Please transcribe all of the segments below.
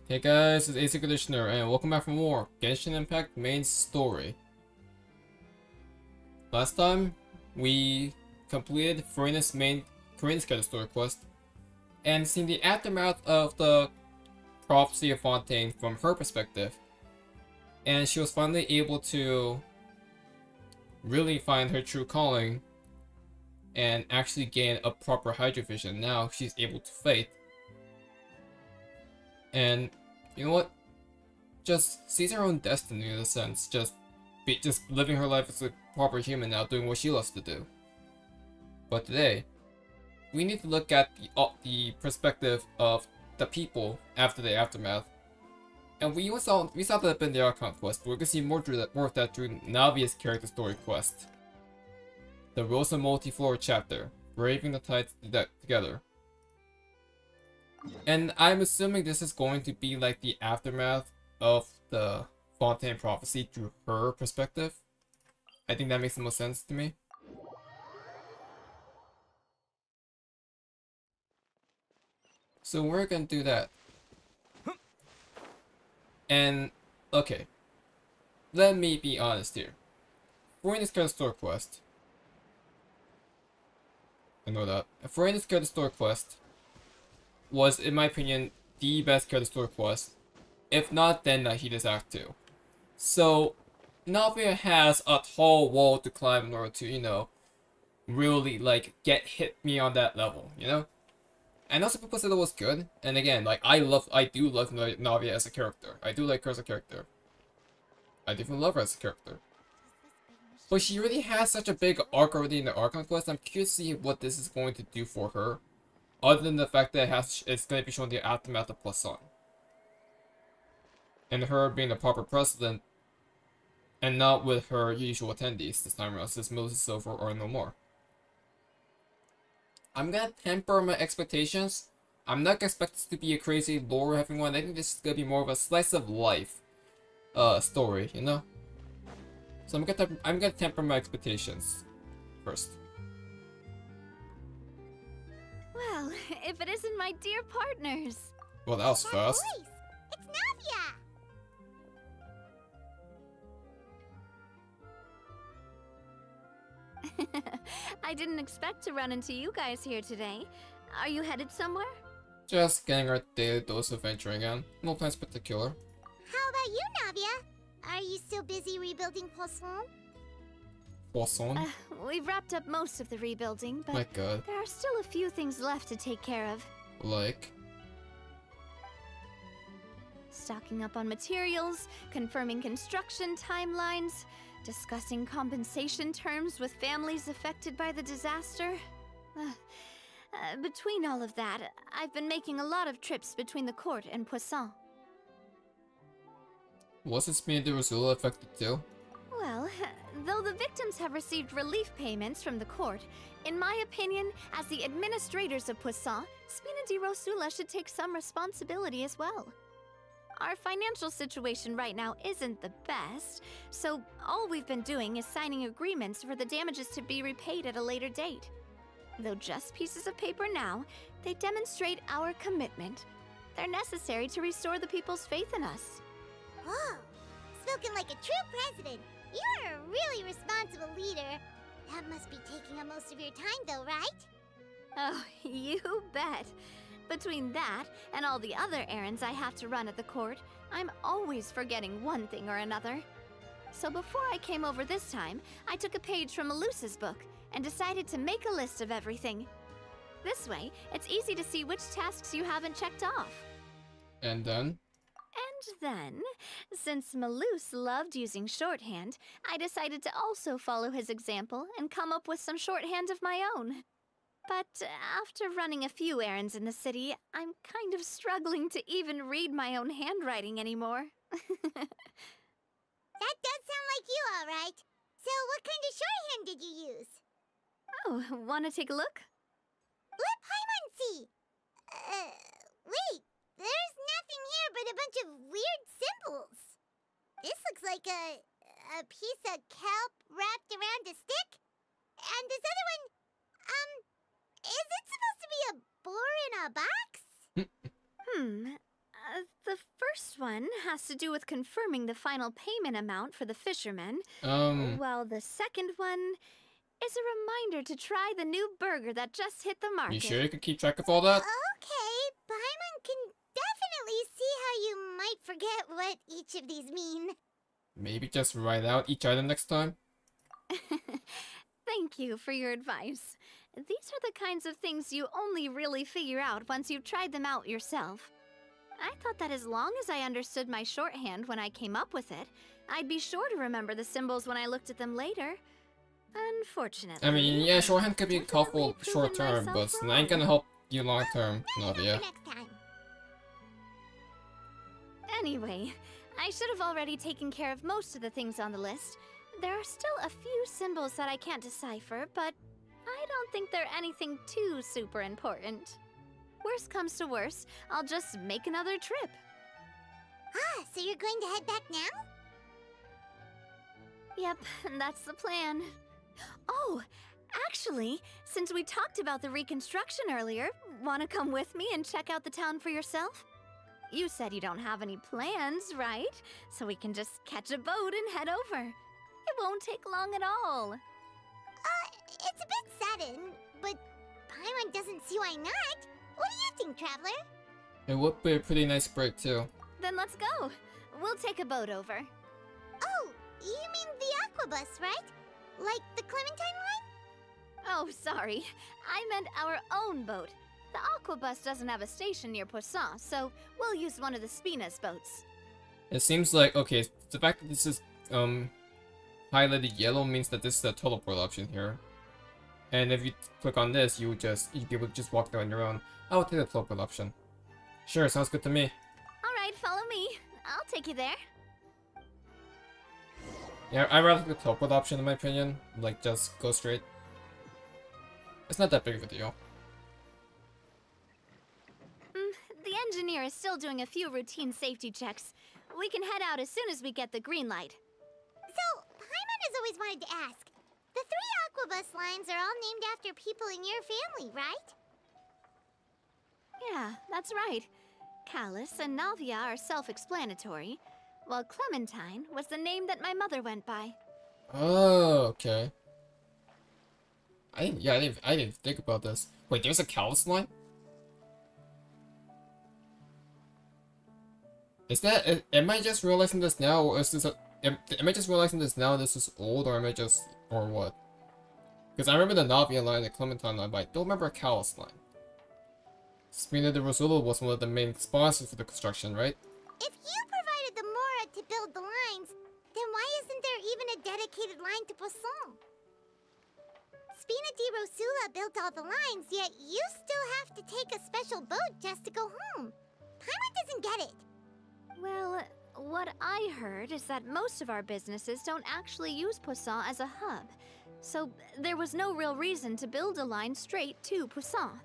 Hey guys, it's ACairconditioner and welcome back for more Genshin Impact main story. Last time, we completed Farina's character story quest and seen the aftermath of the prophecy of Fontaine from her perspective. And she was finally able to really find her true calling and actually gain a proper Hydra vision. Now she's able to fight. And you know what? Just sees her own destiny in a sense. Just living her life as a proper human now, doing what she loves to do. But today, we need to look at the perspective of the people after the aftermath. And we saw that in the Archon quest, but we're gonna see more of that during Navia's character story quest. The Rosa Multiflora chapter, Braving the Tides Together. And I'm assuming this is going to be like the aftermath of the Fontaine prophecy through her perspective. I think that makes the most sense to me. So we're gonna do that. And, okay. Let me be honest here. For this character store quest, I know that. For this character store quest was, in my opinion, the best character story quest. If not, then Nahida's Act 2. So, Navia has a tall wall to climb in order to, you know, really, like, hit me on that level, you know? And also people said it was good. And again, like, I do love Navia as a character. I do like her as a character. I do even love her as a character. But she really has such a big arc already in the Archon quest. I'm curious to see what this is going to do for her. Other than the fact that it's going to be showing the aftermath of Poisson. And her being the proper president. And not with her usual attendees this time around, since Moses is over or no more. I'm gonna temper my expectations. I'm not gonna expect this to be a crazy lore-heavy one. I think this is gonna be more of a slice of life story, you know? So I'm gonna temper my expectations first. Well, if it isn't my dear partners. Well, that was fast. Voice. It's Navia! I didn't expect to run into you guys here today. Are you headed somewhere? Just getting our daily dose of venturing in. No plans particular. How about you, Navia? Are you still busy rebuilding Poisson? Poisson? We've wrapped up most of the rebuilding, but My god. there are still a few things left to take care of. Like? Stocking up on materials, confirming construction timelines, discussing compensation terms with families affected by the disaster. Between all of that, I've been making a lot of trips between the court and Poisson. Wasn't Spina Di Rosula affected too? Well, though the victims have received relief payments from the court, in my opinion, as the administrators of Poisson, Spina Di Rosula should take some responsibility as well. Our financial situation right now isn't the best, so all we've been doing is signing agreements for the damages to be repaid at a later date. Though just pieces of paper now, they demonstrate our commitment. They're necessary to restore the people's faith in us. Oh, spoken like a true president. You're a really responsible leader. That must be taking up most of your time though, right? Oh, you bet. Between that and all the other errands I have to run at the court, I'm always forgetting one thing or another. So before I came over this time, I took a page from Melusa's book and decided to make a list of everything. This way, it's easy to see which tasks you haven't checked off. And then? And then, since Melus loved using shorthand, I decided to also follow his example and come up with some shorthand of my own. But after running a few errands in the city, I'm kind of struggling to even read my own handwriting anymore. That does sound like you, all right. So what kind of shorthand did you use? Oh, wanna take a look? Let Paimon see. Wait. There's nothing here but a bunch of weird symbols. This looks like a piece of kelp wrapped around a stick. And this other one, is it supposed to be a boar in a box? The first one has to do with confirming the final payment amount for the fishermen, while the second one is a reminder to try the new burger that just hit the market. You sure you can keep track of all that? Okay, Paimon can definitely see how you might forget what each of these mean. Maybe just write out each item next time? Thank you for your advice. These are the kinds of things you only really figure out once you've tried them out yourself. I thought that as long as I understood my shorthand when I came up with it, I'd be sure to remember the symbols when I looked at them later. Unfortunately... I mean, yeah, shorthand could be I've definitely helpful short proven term, but myself it ain't gonna wrong. help you long term, Maybe Navia. next time. Anyway, I should have already taken care of most of the things on the list. There are still a few symbols that I can't decipher, but I don't think they're anything too super important. Worst comes to worst, I'll just make another trip. Ah, so you're going to head back now? Yep, that's the plan. Oh, actually, since we talked about the reconstruction earlier, want to come with me and check out the town for yourself? You said you don't have any plans, right? So we can just catch a boat and head over. It won't take long at all. It's a bit sudden, but Paimon doesn't see why not. What do you think, Traveler? It would be a pretty nice break too. Then let's go. We'll take a boat over. Oh, you mean the Aquabus, right? Like the Clementine line? Oh, sorry. I meant our own boat. The Aquabus doesn't have a station near Poisson, so we'll use one of the Spina's boats. It seems like, okay, the fact that this is highlighted yellow means that this is a teleport option here. And if you click on this, you'd be able to just walk there on your own. I would take the teleport option. Sure, sounds good to me. Alright, follow me. I'll take you there. Yeah, I'd rather take the teleport option in my opinion. Like, just go straight. It's not that big of a deal. The engineer is still doing a few routine safety checks. We can head out as soon as we get the green light. So, Paimon has always wanted to ask. The 3 Aquabus lines are all named after people in your family, right? Yeah, that's right. Callus and Navia are self-explanatory, while Clementine was the name that my mother went by. Oh, okay. I didn't think about this. Wait, there's a Callus line? Is that, am I just realizing this now, or is this am I just realizing this now and this is old, or am I just, or what? Because I remember the Navia line, the Clementine line, but I don't remember a Callus line. Spina Di Rosula was one of the main sponsors for the construction, right? If you provided the Mora to build the lines, then why isn't there even a dedicated line to Poisson? Spina Di Rosula built all the lines, yet you still have to take a special boat just to go home. Paimon doesn't get it. Well, what I heard is that most of our businesses don't actually use Poisson as a hub, so there was no real reason to build a line straight to Poisson.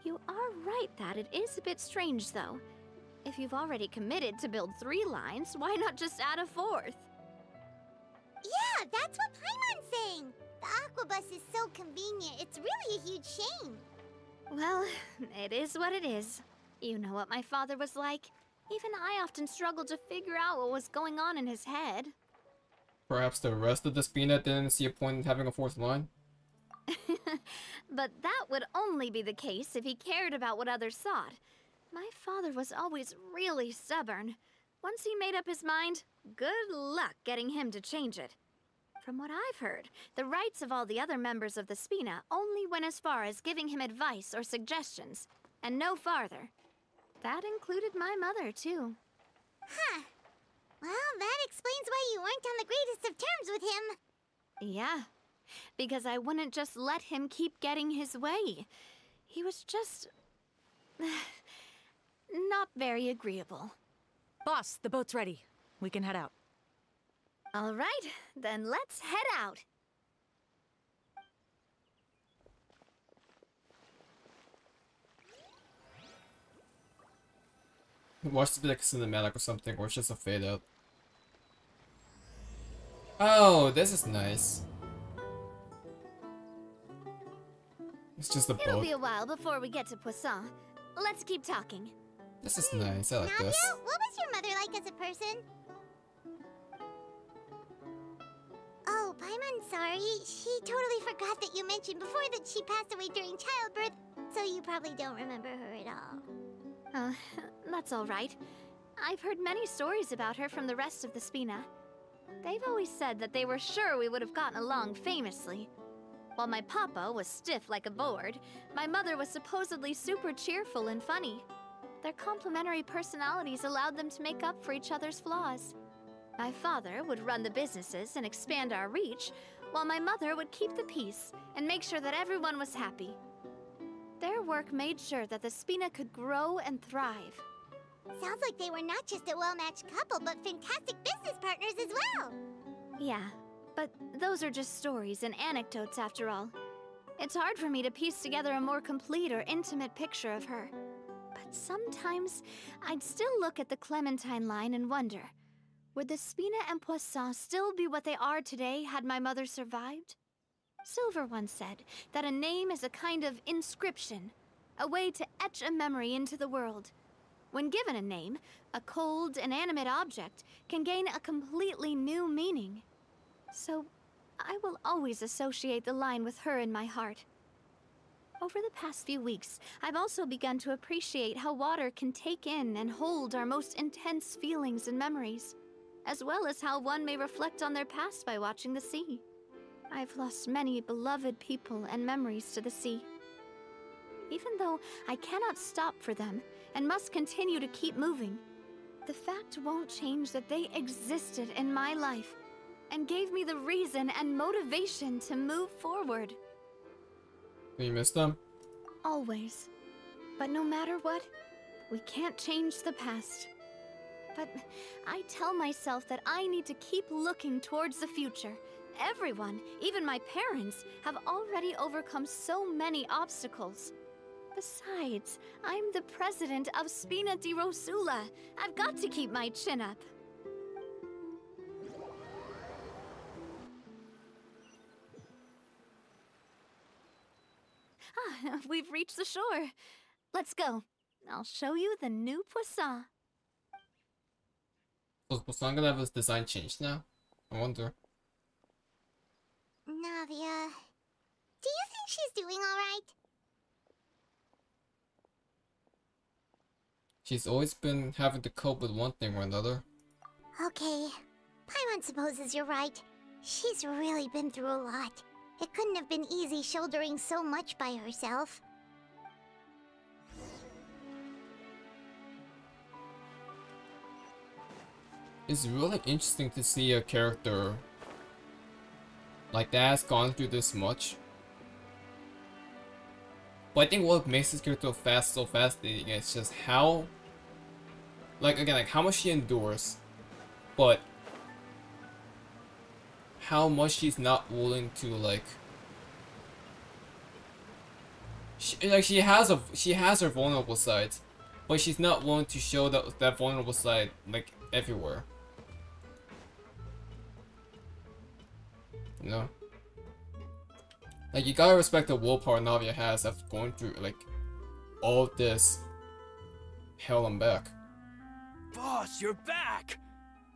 You are right that it is a bit strange, though. If you've already committed to build 3 lines, why not just add a 4th? Yeah, that's what Paimon's saying. The Aquabus is so convenient, it's really a huge shame. Well, it is what it is. You know what my father was like. Even I often struggled to figure out what was going on in his head. Perhaps the rest of the Spina didn't see a point in having a 4th line? But that would only be the case if he cared about what others thought. My father was always really stubborn. Once he made up his mind, good luck getting him to change it. From what I've heard, the rights of all the other members of the Spina only went as far as giving him advice or suggestions, and no farther. That included my mother, too. Huh. Well, that explains why you weren't on the greatest of terms with him. Yeah, because I wouldn't just let him keep getting his way. He was just... not very agreeable. Boss, the boat's ready. We can head out. All right, then let's head out. Watch this be like a cinematic or something, or it's just a fade out. Oh, this is nice. It's just a It'll boat. be a while before we get to Poisson. Let's keep talking. This is nice. I like Navia, this. what was your mother like as a person? Oh, Paimon, sorry. She totally forgot that you mentioned before that she passed away during childbirth, so you probably don't remember her at all. That's all right. I've heard many stories about her from the rest of the Spina. They've always said that they were sure we would have gotten along famously. While my papa was stiff like a board, my mother was supposedly super cheerful and funny. Their complementary personalities allowed them to make up for each other's flaws. My father would run the businesses and expand our reach, while my mother would keep the peace and make sure that everyone was happy. Their work made sure that the Spina could grow and thrive. Sounds like they were not just a well-matched couple, but fantastic business partners as well. Yeah, but those are just stories and anecdotes after all. It's hard for me to piece together a more complete or intimate picture of her. But sometimes, I'd still look at the Clementine line and wonder, would the Spina and Poisson still be what they are today had my mother survived? Silver once said that a name is a kind of inscription, a way to etch a memory into the world. When given a name, a cold, inanimate object can gain a completely new meaning. So, I will always associate the line with her in my heart. Over the past few weeks, I've also begun to appreciate how water can take in and hold our most intense feelings and memories, as well as how one may reflect on their past by watching the sea. I've lost many beloved people and memories to the sea. Even though I cannot stop for them and must continue to keep moving, the fact won't change that they existed in my life and gave me the reason and motivation to move forward. You miss them? Always. But no matter what, we can't change the past. But I tell myself that I need to keep looking towards the future. Everyone, even my parents, have already overcome so many obstacles. Besides, I'm the president of Spina Di Rosula. I've got to keep my chin up. We've reached the shore. Let's go. I'll show you the new Poisson. Was Poisson gonna have his design changed now? I wonder. Navia, do you think she's doing alright? She's always been having to cope with one thing or another. Okay, Paimon supposes you're right. She's really been through a lot. It couldn't have been easy shouldering so much by herself. It's really interesting to see a character like that has gone through this much. But I think what makes this character so fascinating is just how, like how much she endures, but how much she's not willing to she has her vulnerable sides, but she's not willing to show that vulnerable side everywhere. You know? You gotta respect the willpower Navia has after going through all of this hell and back. Boss, you're back!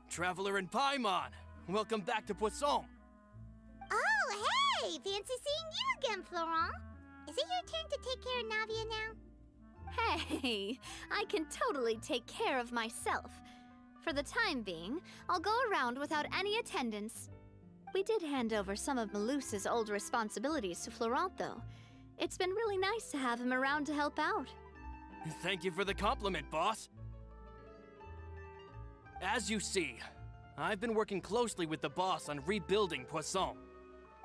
Traveler and Paimon, welcome back to Poisson. Oh, hey! Fancy seeing you again, Florent. Is it your turn to take care of Navia now? Hey, I can totally take care of myself. For the time being, I'll go around without any attendance. We did hand over some of Malus's old responsibilities to Florent, though. It's been really nice to have him around to help out. Thank you for the compliment, boss. As you see, I've been working closely with the boss on rebuilding Poisson.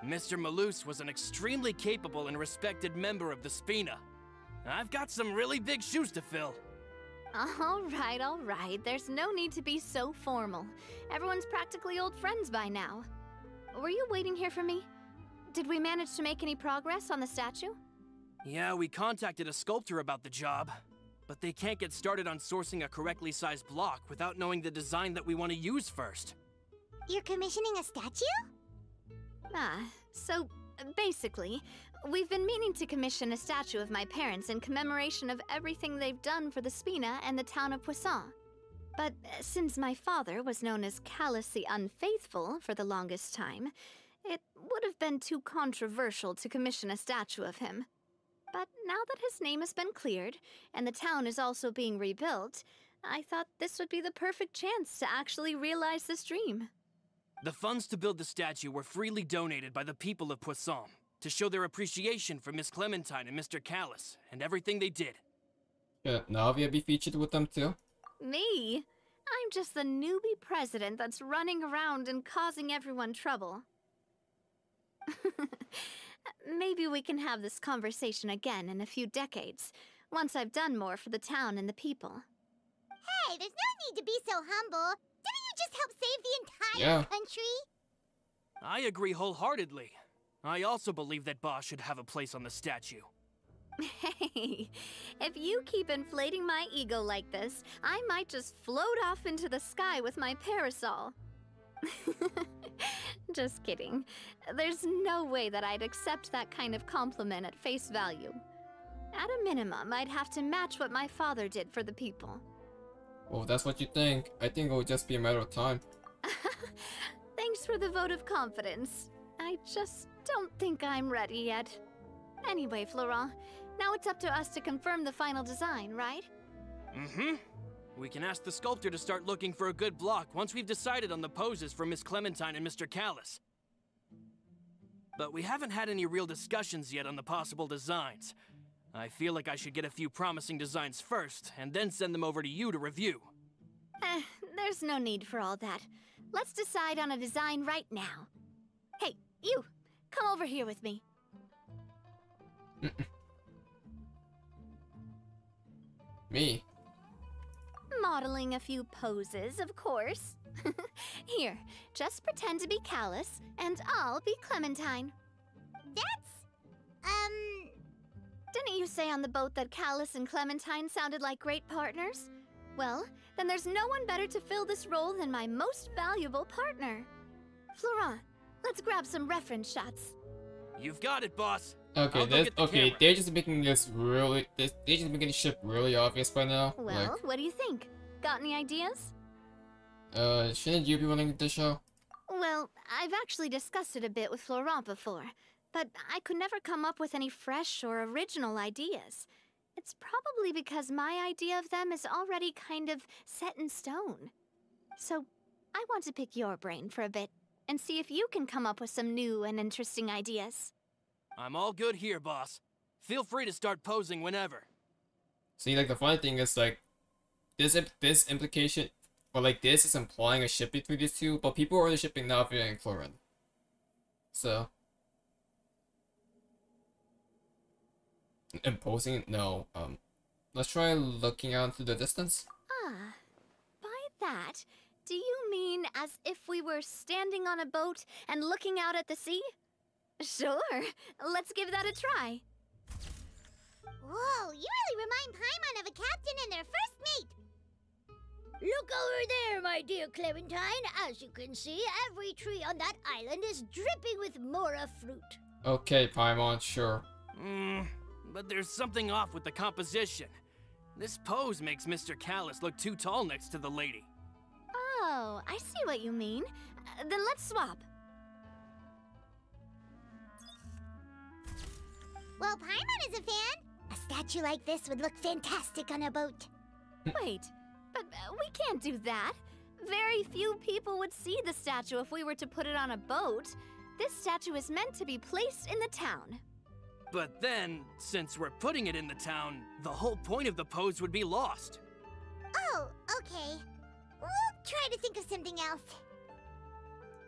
Mr. Malus was an extremely capable and respected member of the Spina. I've got some really big shoes to fill. All right. There's no need to be so formal. Everyone's practically old friends by now. Were you waiting here for me? Did we manage to make any progress on the statue? Yeah, we contacted a sculptor about the job, but they can't get started on sourcing a correctly sized block without knowing the design that we want to use first. You're commissioning a statue? So basically, we've been meaning to commission a statue of my parents in commemoration of everything they've done for the Spina and the town of Poisson. But since my father was known as Callus the Unfaithful for the longest time, it would have been too controversial to commission a statue of him. But now that his name has been cleared, and the town is also being rebuilt, I thought this would be the perfect chance to actually realize this dream. The funds to build the statue were freely donated by the people of Poisson to show their appreciation for Miss Clementine and Mr. Callus and everything they did. Should Navia be featured with them too? Me? I'm just the newbie president that's running around and causing everyone trouble. Maybe we can have this conversation again in a few decades, once I've done more for the town and the people. Hey, there's no need to be so humble. Didn't you just help save the entire country? I agree wholeheartedly. I also believe that Boss should have a place on the statue. Hey, if you keep inflating my ego like this, I might just float off into the sky with my parasol. Just kidding. There's no way that I'd accept that kind of compliment at face value. At a minimum, I'd have to match what my father did for the people. Well, if that's what you think, I think it will just be a matter of time. Thanks for the vote of confidence. I just don't think I'm ready yet. Anyway, Florent, now it's up to us to confirm the final design, right? Mm-hmm. We can ask the sculptor to start looking for a good block once we've decided on the poses for Miss Clementine and Mr. Callus. But we haven't had any real discussions yet on the possible designs. I feel like I should get a few promising designs first, and then send them over to you to review. There's no need for all that. Let's decide on a design right now. Hey, you! Come over here with me. Me? Modeling a few poses, of course. Here, just pretend to be Callus, and I'll be Clementine. Didn't you say on the boat that Callus and Clementine sounded like great partners? Well, then there's no one better to fill this role than my most valuable partner. Florent, let's grab some reference shots. You've got it, boss. Okay, they're just making this really, they're just making the ship really obvious by now. Well, what do you think? Got any ideas? Shouldn't you be running the show? Well, I've actually discussed it a bit with Florent before, but I could never come up with any fresh or original ideas. It's probably because my idea of them is already kind of set in stone. So, I want to pick your brain for a bit, and see if you can come up with some new and interesting ideas. I'm all good here, boss. Feel free to start posing whenever. See, like, the funny thing is, like, this implication, or like, this is implying a ship between these two, but people are already shipping Navia and Chlorine. So. Imposing? No. Let's try looking out into the distance. Ah, by that, do you mean as if we were standing on a boat and looking out at the sea? Sure, let's give that a try. Whoa, you really remind Paimon of a captain and their first mate. Look over there, my dear Clementine. As you can see, every tree on that island is dripping with mora fruit. Okay, Paimon, sure. But there's something off with the composition. This pose makes Mr. Callus look too tall next to the lady. Oh, I see what you mean. Then let's swap. Well, Paimon is a fan. A statue like this would look fantastic on a boat. Wait, but we can't do that. Very few people would see the statue if we were to put it on a boat. This statue is meant to be placed in the town. But then, since we're putting it in the town, the whole point of the pose would be lost. Oh, okay. We'll try to think of something else.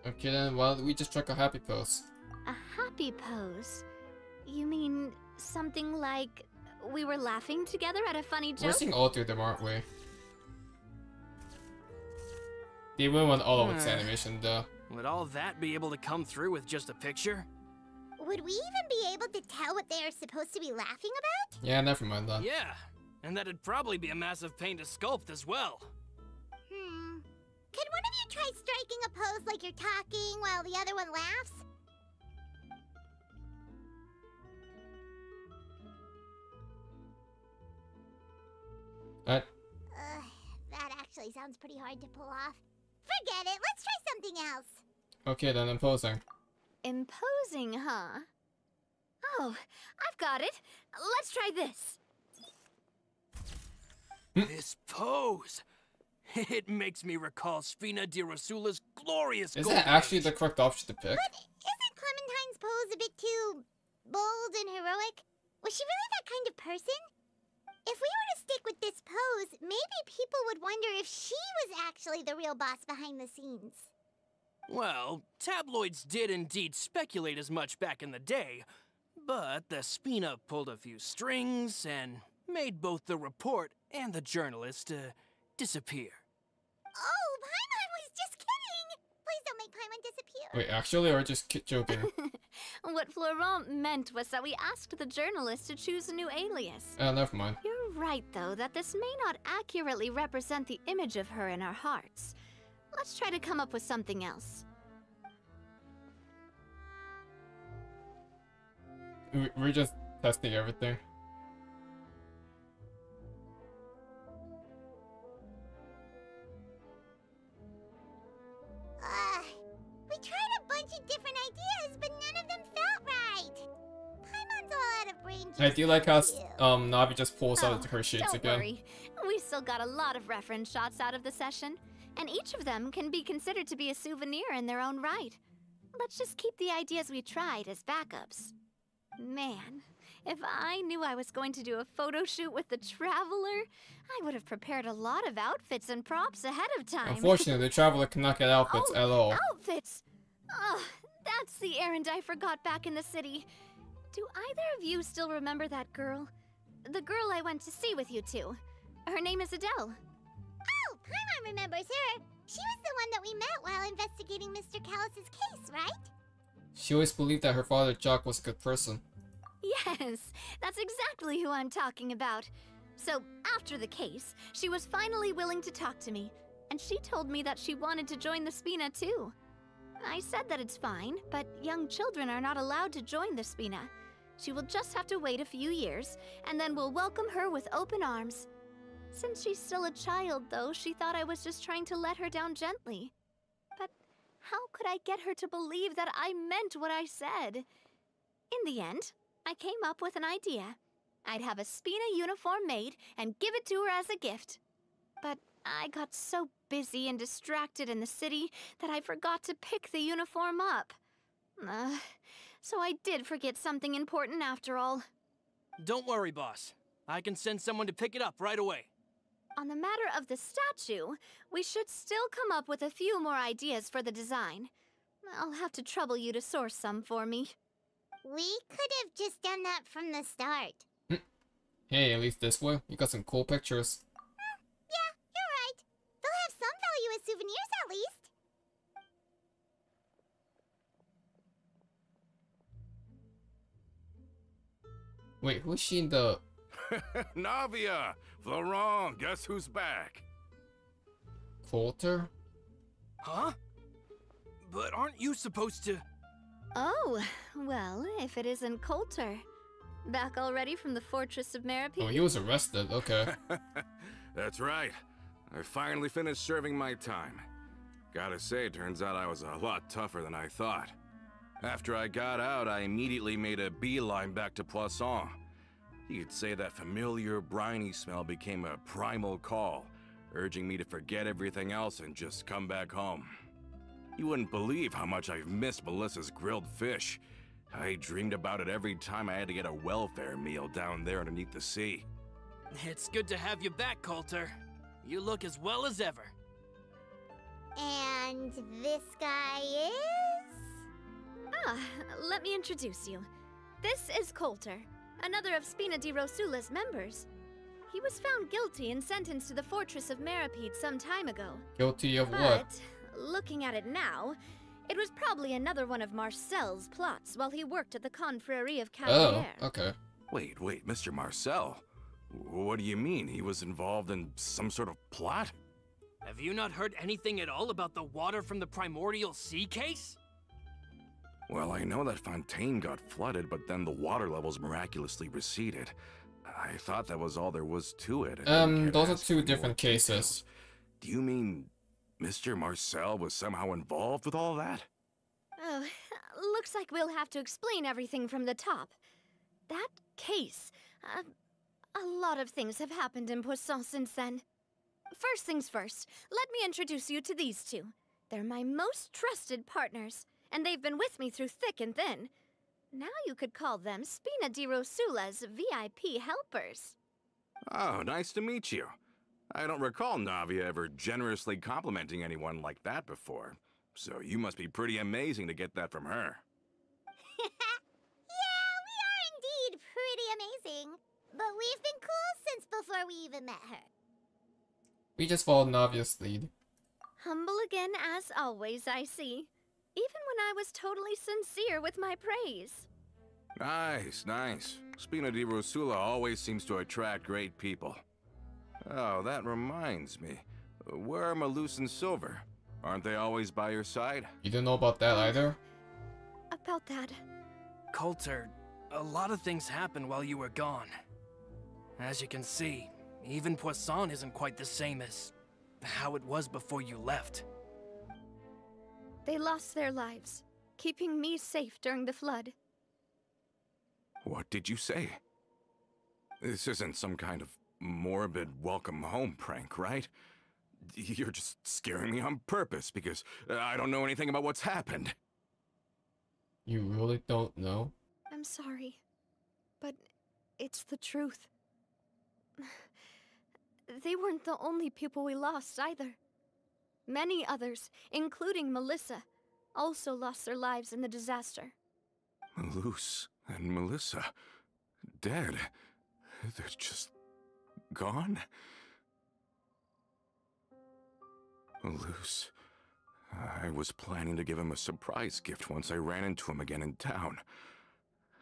Okay then, why don't we just try a happy pose? A happy pose? You mean something like we were laughing together at a funny joke? We're seeing all three of them, aren't we? They went on all of its animation though. Would all that be able to come through with just a picture? Would we even be able to tell what they are supposed to be laughing about? Yeah, never mind that. Yeah, and that'd probably be a massive pain to sculpt as well. Could one of you try striking a pose like you're talking while the other one laughs? That actually sounds pretty hard to pull off. Forget it, let's try something else. Okay, then imposing. Imposing, huh? Oh, I've got it. Let's try this. This pose! It makes me recall Spina Di Rosula's glorious Is golden that actually age. the correct option to pick? But isn't Clementine's pose a bit too bold and heroic? Was she really that kind of person? If we were to stick with this pose, maybe people would wonder if she was actually the real boss behind the scenes. Well, tabloids did indeed speculate as much back in the day, but the Spina pulled a few strings and made both the report and the journalist disappear. Oh, Paimon was just kidding! Please don't make Paimon disappear. Wait, actually, or just joking? What Florent meant was that we asked the journalist to choose a new alias. Never mind. You're right, though, that this may not accurately represent the image of her in our hearts. Let's try to come up with something else. We're just testing everything. We tried a bunch of different ideas, but none of them felt right. Paimon's all out of brain juice. I do like how too. Navi just pulls out her shades Don't again. worry. We still got a lot of reference shots out of the session, and each of them can be considered to be a souvenir in their own right. Let's just keep the ideas we tried as backups. Man, if I knew I was going to do a photo shoot with the Traveler, I would have prepared a lot of outfits and props ahead of time. Unfortunately, the Traveler cannot get outfits at all. Outfits! Oh, that's the errand I forgot back in the city. Do either of you still remember that girl? The girl I went to see with you two. Her name is Adele. Oh, Paimon remembers her. She was the one that we met while investigating Mr. Callus's case, right? She always believed that her father, Jock, was a good person. Yes, that's exactly who I'm talking about. So, after the case, she was finally willing to talk to me, and she told me that she wanted to join the Spina too. I said that it's fine, but young children are not allowed to join the Spina. She will just have to wait a few years, and then we'll welcome her with open arms. Since she's still a child, though, she thought I was just trying to let her down gently. But how could I get her to believe that I meant what I said? In the end, I came up with an idea. I'd have a Spina uniform made and give it to her as a gift. But I got so busy and distracted in the city that I forgot to pick the uniform up. So I did forget something important after all. Don't worry, boss. I can send someone to pick it up right away. On the matter of the statue, we should still come up with a few more ideas for the design. I'll have to trouble you to source some for me. We could have just done that from the start. Hey, at least this way, you got some cool pictures. Yeah, you're right. They'll have some value as souvenirs at least. Wait, who's she in the... Navia! Florent, guess who's back? Coulter? Huh? But aren't you supposed to... Oh, well, if it isn't Coulter. Back already from the Fortress of Meripede? Oh, he was arrested, okay. That's right. I finally finished serving my time. Gotta say, turns out I was a lot tougher than I thought. After I got out, I immediately made a beeline back to Poisson. You could say that familiar, briny smell became a primal call, urging me to forget everything else and just come back home. You wouldn't believe how much I've missed Melissa's grilled fish. I dreamed about it every time I had to get a welfare meal down there underneath the sea. It's good to have you back, Coulter. You look as well as ever. And this guy is? Ah, let me introduce you. This is Coulter, another of Spina Di Rosula's members. He was found guilty and sentenced to the Fortress of Meripede some time ago. Guilty of what? But, looking at it now, it was probably another one of Marcel's plots while he worked at the Confrérie of Oh, Cavalier. okay. Wait, Mr. Marcel? What do you mean? He was involved in some sort of plot? Have you not heard anything at all about the water from the primordial sea case? Well, I know that Fontaine got flooded, but then the water levels miraculously receded. I thought that was all there was to it. I didn't care to Those are ask two for different more cases. details. Do you mean Mr. Marcel was somehow involved with all that? Oh, looks like we'll have to explain everything from the top. That case, a lot of things have happened in Poisson since then. First things first, let me introduce you to these two. They're my most trusted partners, and they've been with me through thick and thin. Now you could call them Spina Di Rosula's VIP helpers. Oh, nice to meet you. I don't recall Navia ever generously complimenting anyone like that before. So you must be pretty amazing to get that from her. Yeah, we are indeed pretty amazing. But we've been cool since before we even met her. We just followed Navia's lead. Humble again as always, I see. Even when I was totally sincere with my praise. Nice, nice. Spina Di Rosula always seems to attract great people. Oh, that reminds me. Where are Malus and Silver? Aren't they always by your side? You don't know about that either? About that, Coulter, a lot of things happened while you were gone. As you can see, even Poisson isn't quite the same as how it was before you left. they lost their lives, keeping me safe during the flood. What did you say? This isn't some kind of morbid welcome home prank, right? You're just scaring me on purpose because I don't know anything about what's happened. You really don't know? I'm sorry, but it's the truth. They weren't the only people we lost either. Many others, including Melissa, also lost their lives in the disaster. Malus and Melissa, dead. They're just gone? Malus, I was planning to give him a surprise gift once I ran into him again in town.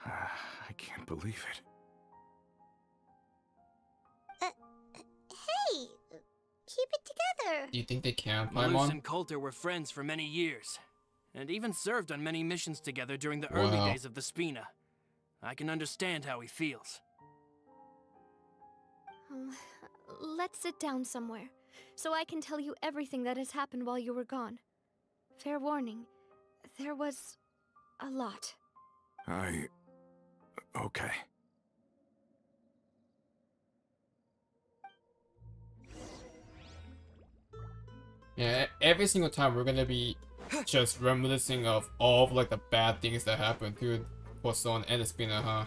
I can't believe it. Hey, keep it together. Do you think they can, Malus Paimon? and Coulter were friends for many years, and even served on many missions together during the early Wow. days of the Spina. I can understand how he feels. Oh, let's sit down somewhere, so I can tell you everything that has happened while you were gone. Fair warning, there was a lot. Okay. Yeah, every single time we're gonna be just reminiscing of all of like the bad things that happened to Poisson and the Spina, huh?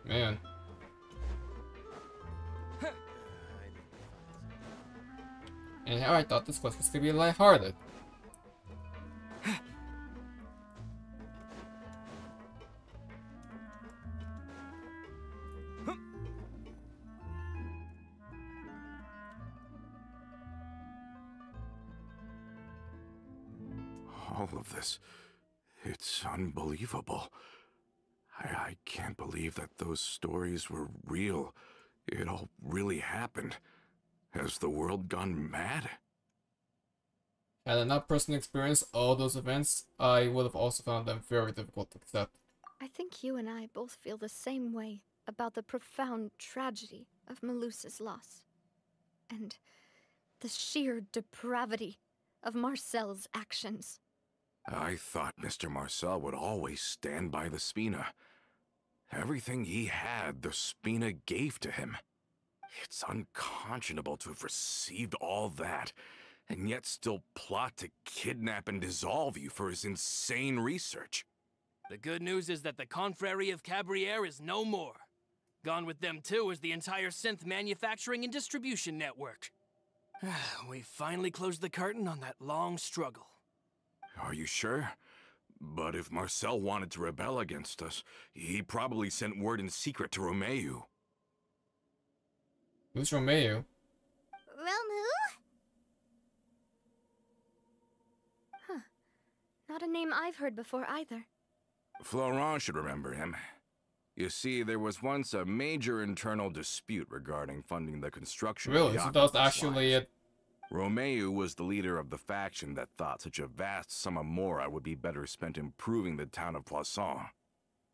Man. And how I thought this quest was gonna be lighthearted. All of this, it's unbelievable. I can't believe that those stories were real. It all really happened. Has the world gone mad? Had I not personally experienced all those events, I would have also found them very difficult to accept. I think you and I both feel the same way about the profound tragedy of Melusa's loss. And the sheer depravity of Marcel's actions. I thought Mr. Marcel would always stand by the Spina. Everything he had, the Spina gave to him. It's unconscionable to have received all that, and yet still plot to kidnap and dissolve you for his insane research. The good news is that the Confrérie of Cabriere is no more. Gone with them too is the entire synth manufacturing and distribution network. We finally closed the curtain on that long struggle. Are you sure? But if Marcel wanted to rebel against us, he probably sent word in secret to Romeu. Who's Romeu? Romu? Huh. Not a name I've heard before either. Florent should remember him. You see, there was once a major internal dispute regarding funding the construction of Really? the So that was aqueduct actually lines. it. Romeu was the leader of the faction that thought such a vast sum of mora would be better spent improving the town of Poisson.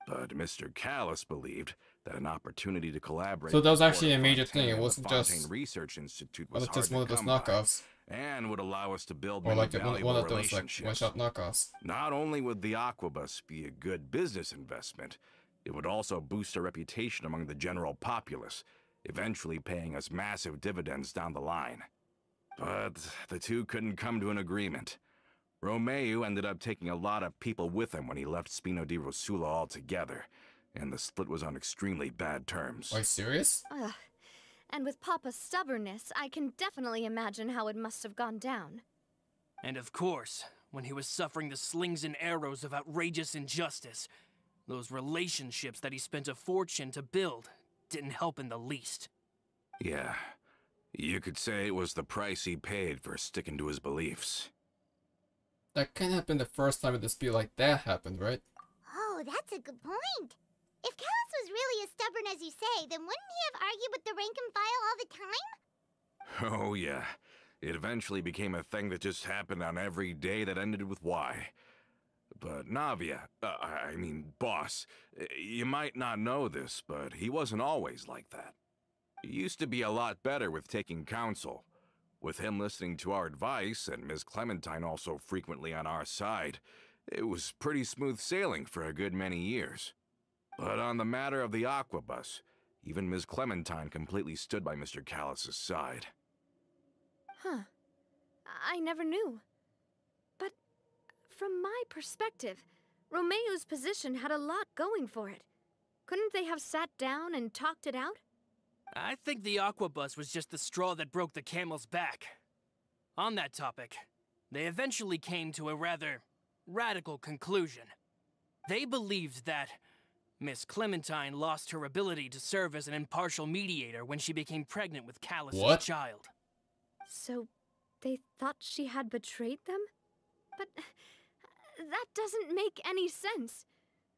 But Mr. Callus believed that an opportunity to collaborate So that was with actually a major Fontaine thing. It and the wasn't Fontaine just Research Institute was just one hard of to those come by, knockoffs, and would allow us to build or many like valuable one of those like relationships. one-shot knockoffs. Not only would the Aquabus be a good business investment, it would also boost our reputation among the general populace, eventually paying us massive dividends down the line. But the two couldn't come to an agreement. Romeu ended up taking a lot of people with him when he left Spina Di Rosula altogether, and the split was on extremely bad terms. Are you serious? Ugh. And with Papa's stubbornness, I can definitely imagine how it must have gone down. And of course, when he was suffering the slings and arrows of outrageous injustice, those relationships that he spent a fortune to build didn't help in the least. Yeah, you could say it was the price he paid for sticking to his beliefs. That can't have been the first time a dispute like that happened, right? Oh, that's a good point. If Callus was really as stubborn as you say, then wouldn't he have argued with the rank and file all the time? Oh yeah, it eventually became a thing that just happened on every day that ended with Y. But Navia, I mean, boss, you might not know this, but he wasn't always like that. He used to be a lot better with taking counsel. With him listening to our advice, and Ms. Clementine also frequently on our side, it was pretty smooth sailing for a good many years. But on the matter of the Aquabus, even Ms. Clementine completely stood by Mr. Callus's side. Huh. I never knew. But from my perspective, Romeu's position had a lot going for it. Couldn't they have sat down and talked it out? I think the Aquabus was just the straw that broke the camel's back. On that topic, they eventually came to a rather radical conclusion. They believed that Miss Clementine lost her ability to serve as an impartial mediator when she became pregnant with Callus's child. So, they thought she had betrayed them? But that doesn't make any sense.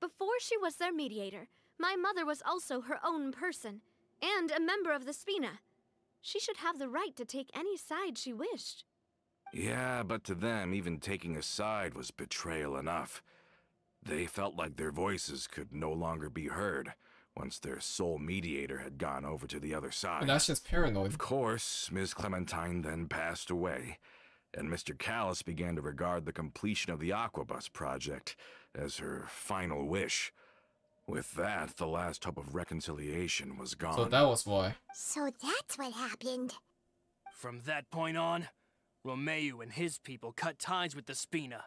Before she was their mediator, my mother was also her own person, and a member of the Spina. She should have the right to take any side she wished. Yeah, but to them, even taking a side was betrayal enough. They felt like their voices could no longer be heard once their sole mediator had gone over to the other side. And that's just paranoid. Of course, Ms. Clementine then passed away, and Mr. Callus began to regard the completion of the Aquabus project as her final wish. With that, the last hope of reconciliation was gone. So that was why. So that's what happened. From that point on, Romeu and his people cut ties with the Spina,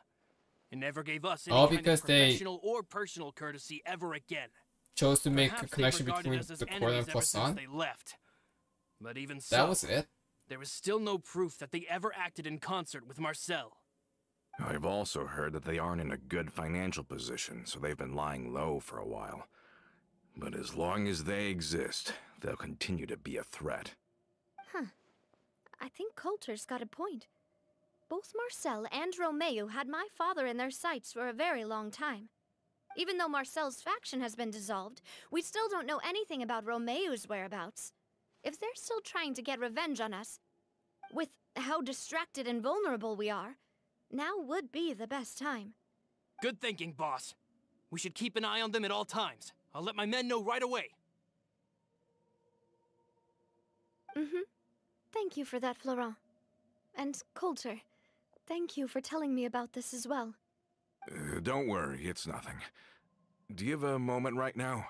and never gave us any kind of professional or personal courtesy ever again. Chose to make Perhaps a connection they between us as the court enemies and ever since Poisson? they left. But even so, That was it? there was still no proof that they ever acted in concert with Marcel. I've also heard that they aren't in a good financial position, so they've been lying low for a while. But as long as they exist, they'll continue to be a threat. Huh. I think Coulter's got a point. Both Marcel and Romeu had my father in their sights for a very long time. Even though Marcel's faction has been dissolved, we still don't know anything about Romeu's whereabouts. If they're still trying to get revenge on us, with how distracted and vulnerable we are, now would be the best time. Good thinking, boss. We should keep an eye on them at all times. I'll let my men know right away. Thank you for that, Florent. And Coulter, thank you for telling me about this as well. Don't worry, it's nothing. Do you have a moment right now?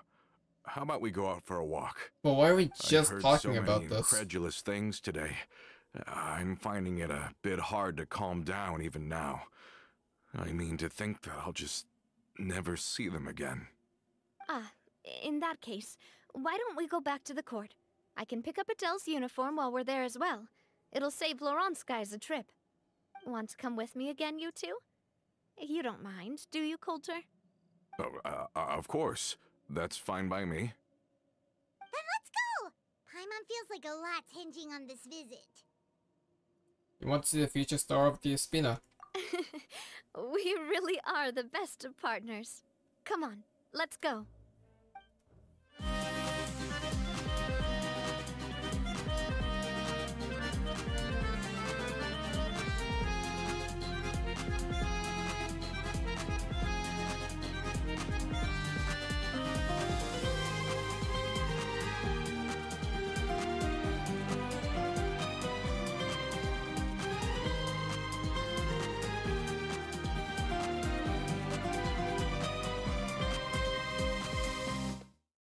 How about we go out for a walk? Well, why are we just I've heard talking so about many this? incredulous things today. I'm finding it a bit hard to calm down even now. I mean, to think that I'll just never see them again. Ah, in that case, why don't we go back to the court? I can pick up Adele's uniform while we're there as well. It'll save Laurent's guys a trip. Want to come with me again, you two? You don't mind, do you, Coulter? Oh, of course. That's fine by me. Then let's go! Paimon feels like a lot's hinging on this visit. You want to see the future star of the Spina? We really are the best of partners. Come on, let's go.